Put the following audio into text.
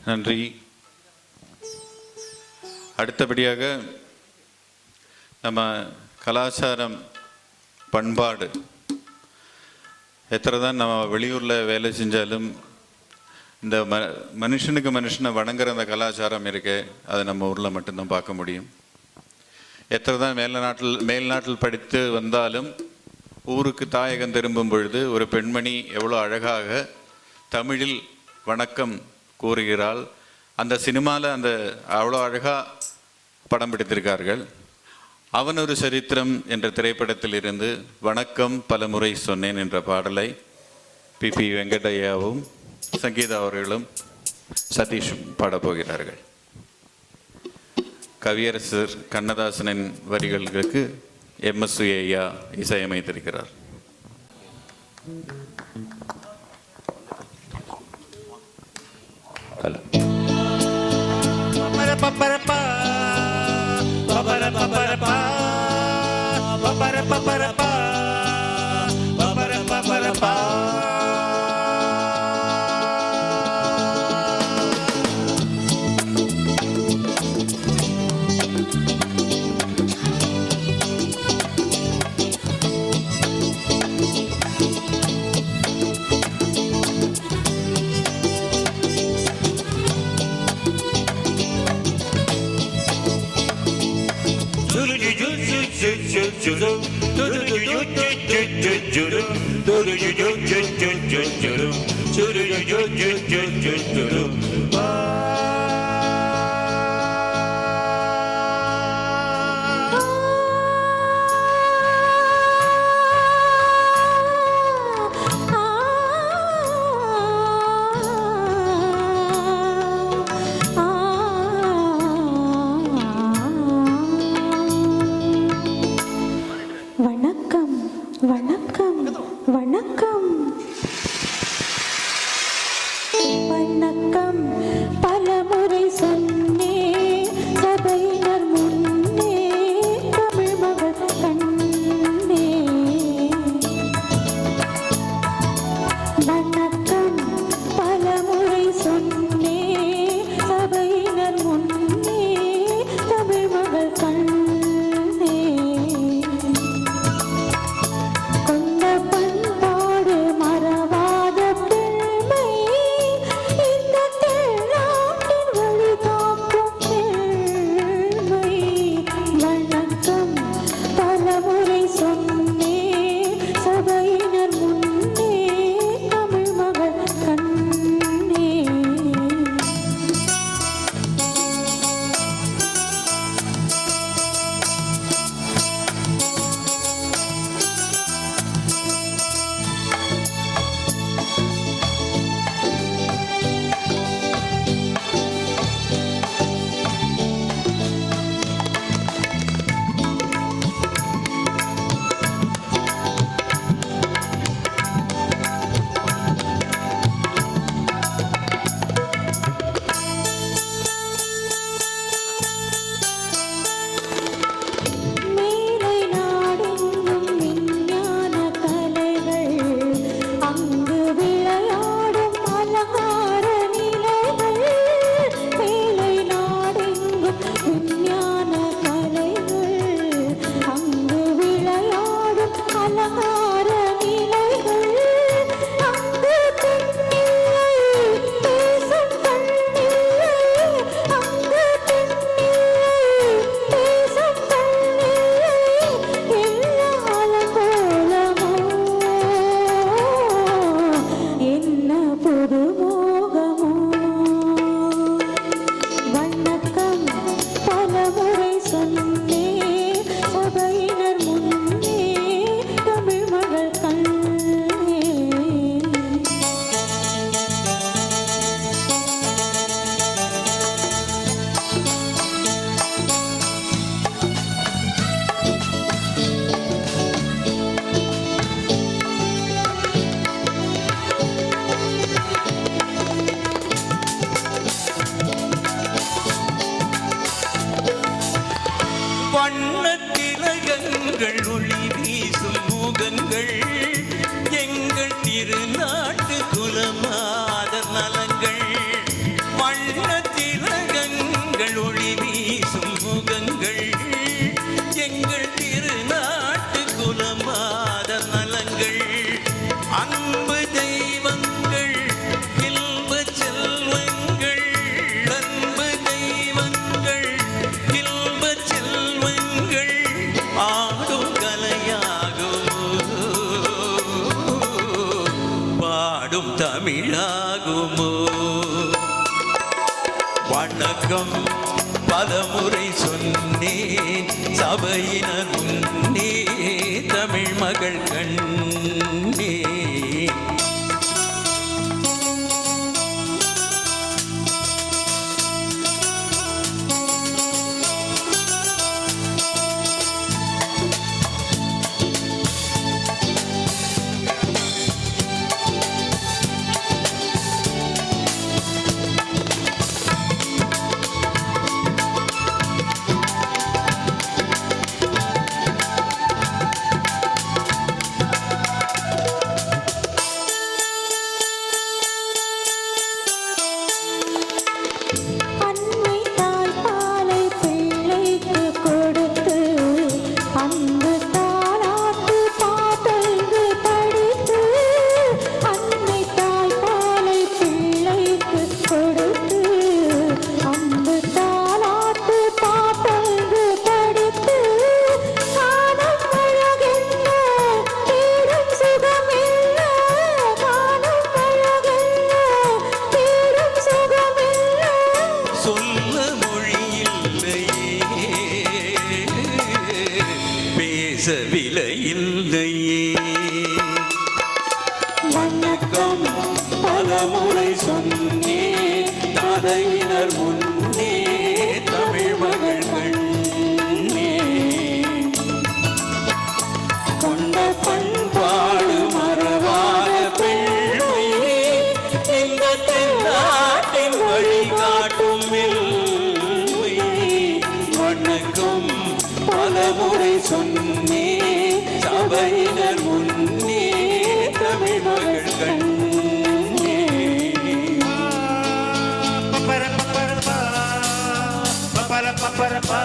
நன்றி. அடுத்தபடியாக நம்ம கலாச்சாரம், பண்பாடு, எத்தனை தான் நம்ம வெளியூரில் வேலை செஞ்சாலும் இந்த மனுஷனுக்கு மனுஷனை வணங்குற அந்த கலாச்சாரம் இருக்கே, அது நம்ம ஊரில் மட்டும்தான் பார்க்க முடியும். எத்தனை தான் மேல்நாட்டில் படித்து வந்தாலும் ஊருக்கு தாயகம் திரும்பும் பொழுது ஒரு பெண்மணி எவ்வளோ அழகாக தமிழில் வணக்கம் கூறுகிறாள். அந்த சினிமாவில் அந்த அவ்வளோ அழகாக படம் பிடித்திருக்கார்கள். அவன் ஒரு சரித்திரம் என்ற திரைப்படத்தில் இருந்து வணக்கம் பல முறை சொன்னேன் என்ற பாடலை பி வெங்கடையாவும் சங்கீதா அவர்களும் சதீஷும் பாடப்போகிறார்கள். கவியரசர் கண்ணதாசனின் வரிகளுக்கு எம்எஸ் ஐயா இசையமைத்திருக்கிறார். தமிழாகுமோ? வணக்கம் பலமுறை சொன்னேன் சபையினர் முன்னே, தமிழ் மகள் கண்ணே. விலையில்லையே. வணக்கம் பலமுறை சொன்னேன் தந்தையினர் முன்னே, தமிழ் மகள் கண்ணே. கொண்ட பண்பாடு மறவாத பெண்மையே, இந்த தென்னாட்டின் வழிகாட்டும் வணக்கம் பலமுறை சொன்னே சபையினர் முன்னே, தமிழ் மகள் கண்ணே. பப்பர பப்பர பா, பப்பர பப்பர பா.